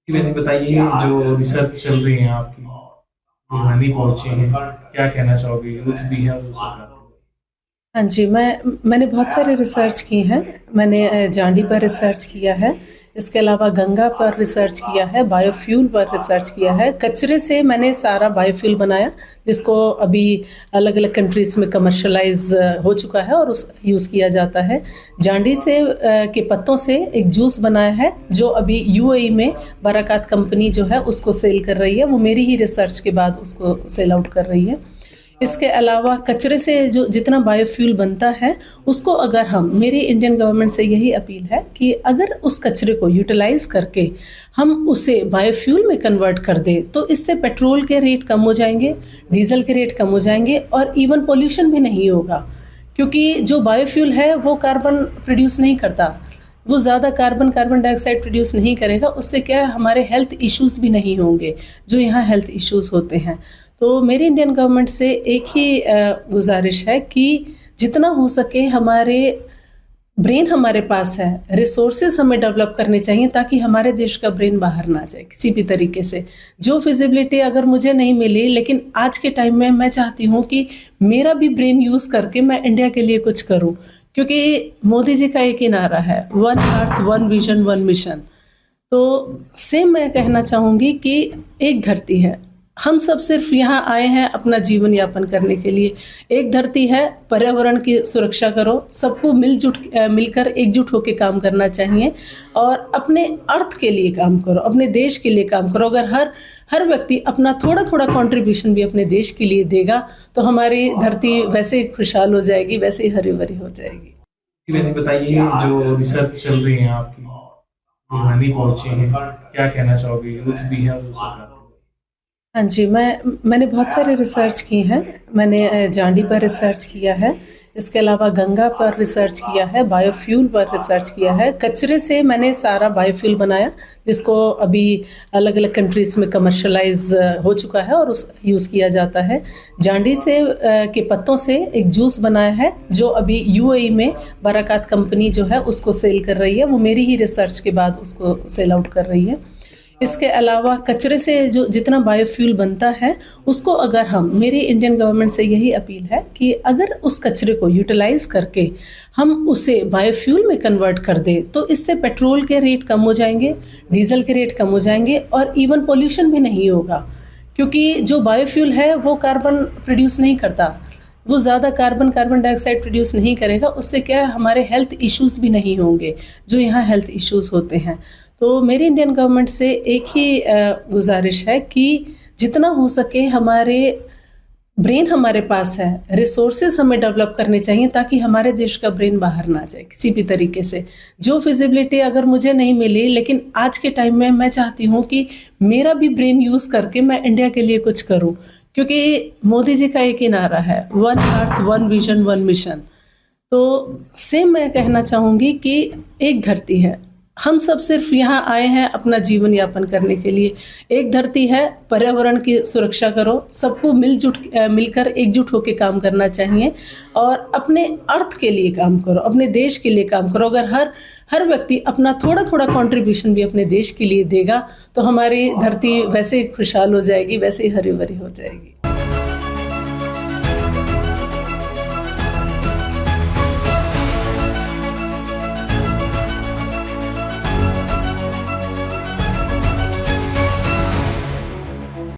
जी, मैंने बताइए जो रिसर्च चल रही है आपकी, जो हानि पहुँची है, क्या कहना चाहोगे यूथ भी है और जो सरकार भी? हाँ जी, मैंने बहुत सारे रिसर्च की हैं। मैंने जांडी पर रिसर्च किया है, इसके अलावा गंगा पर रिसर्च किया है, बायोफ्यूल पर रिसर्च किया है। कचरे से मैंने सारा बायोफ्यूल बनाया, जिसको अभी अलग-अलग कंट्रीज़ में कमर्शियलाइज़ हो चुका है और उस यूज़ किया जाता है। जांडी से के पत्तों से एक जूस बनाया है, जो अभी यूएई में बराकात कंपनी जो है उसको सेल कर रही है। वो मेरी ही रिसर्च के बाद उसको सेल आउट कर रही है। इसके अलावा कचरे से जो जितना बायोफ्यूल बनता है, उसको अगर हम मेरी इंडियन गवर्नमेंट से यही अपील है कि अगर उस कचरे को यूटिलाइज़ करके हम उसे बायोफ्यूल में कन्वर्ट कर दें, तो इससे पेट्रोल के रेट कम हो जाएंगे, डीजल के रेट कम हो जाएंगे और इवन पोल्यूशन भी नहीं होगा। क्योंकि जो बायोफ्यूल है वो कार्बन प्रोड्यूस नहीं करता, वो ज़्यादा कार्बन डाइऑक्साइड प्रोड्यूस नहीं करेगा। उससे क्या है, हमारे हेल्थ इश्यूज़ भी नहीं होंगे जो यहाँ हेल्थ इश्यूज़ होते हैं। तो मेरी इंडियन गवर्नमेंट से एक ही गुजारिश है कि जितना हो सके हमारे ब्रेन हमारे पास है, रिसोर्सेज हमें डेवलप करने चाहिए ताकि हमारे देश का ब्रेन बाहर ना जाए किसी भी तरीके से। जो फिजिबिलिटी अगर मुझे नहीं मिली, लेकिन आज के टाइम में मैं चाहती हूँ कि मेरा भी ब्रेन यूज़ करके मैं इंडिया के लिए कुछ करूँ। क्योंकि मोदी जी का एक ही नारा है, one earth one vision one mission. तो सेम मैं कहना चाहूँगी कि एक धरती है, हम सब सिर्फ यहाँ आए हैं अपना जीवन यापन करने के लिए। एक धरती है, पर्यावरण की सुरक्षा करो, सबको मिलकर एकजुट होकर काम करना चाहिए और अपने अर्थ के लिए काम करो, अपने देश के लिए काम करो। अगर हर व्यक्ति अपना थोड़ा थोड़ा कंट्रीब्यूशन भी अपने देश के लिए देगा, तो हमारी धरती वैसे ही खुशहाल हो जाएगी, वैसे ही हरी भरी हो जाएगी। जी, मैंने बताइए जो रिसर्च चल रही है आपकी, जो हानि पहुँची है, क्या कहना चाहोगे यूथ भी है और जो सरकार भी? हाँ जी, मैंने बहुत सारे रिसर्च की हैं। मैंने जांडी पर रिसर्च किया है, इसके अलावा गंगा पर रिसर्च किया है, बायोफ्यूल पर रिसर्च किया है। कचरे से मैंने सारा बायोफ्यूल बनाया, जिसको अभी अलग-अलग कंट्रीज़ में कमर्शियलाइज़ हो चुका है और उस यूज़ किया जाता है। जांडी से के पत्तों से एक जूस बनाया है, जो अभी यूएई में बराकात कंपनी जो है उसको सेल कर रही है। वो मेरी ही रिसर्च के बाद उसको सेल आउट कर रही है। इसके अलावा कचरे से जो जितना बायोफ्यूल बनता है, उसको अगर हम मेरी इंडियन गवर्नमेंट से यही अपील है कि अगर उस कचरे को यूटिलाइज़ करके हम उसे बायोफ्यूल में कन्वर्ट कर दें, तो इससे पेट्रोल के रेट कम हो जाएंगे, डीजल के रेट कम हो जाएंगे और इवन पोल्यूशन भी नहीं होगा। क्योंकि जो बायोफ्यूल है वो कार्बन प्रोड्यूस नहीं करता, वो ज़्यादा कार्बन डाइऑक्साइड प्रोड्यूस नहीं करेगा। उससे क्या है, हमारे हेल्थ इश्यूज़ भी नहीं होंगे जो यहाँ हेल्थ इश्यूज़ होते हैं। तो मेरी इंडियन गवर्नमेंट से एक ही गुजारिश है कि जितना हो सके हमारे ब्रेन हमारे पास है, रिसोर्सेज हमें डेवलप करने चाहिए ताकि हमारे देश का ब्रेन बाहर ना जाए किसी भी तरीके से। जो फिजिबिलिटी अगर मुझे नहीं मिली, लेकिन आज के टाइम में मैं चाहती हूँ कि मेरा भी ब्रेन यूज़ करके मैं इंडिया के लिए कुछ करूँ। क्योंकि मोदी जी का एक ही नारा है, one earth one vision one mission. तो सेम मैं कहना चाहूँगी कि एक धरती है, हम सब सिर्फ यहाँ आए हैं अपना जीवन यापन करने के लिए। एक धरती है, पर्यावरण की सुरक्षा करो, सबको मिलकर एकजुट होकर काम करना चाहिए और अपने अर्थ के लिए काम करो, अपने देश के लिए काम करो। अगर हर व्यक्ति अपना थोड़ा थोड़ा कंट्रीब्यूशन भी अपने देश के लिए देगा, तो हमारी धरती वैसे ही खुशहाल हो जाएगी, वैसे ही हरी भरी हो जाएगी।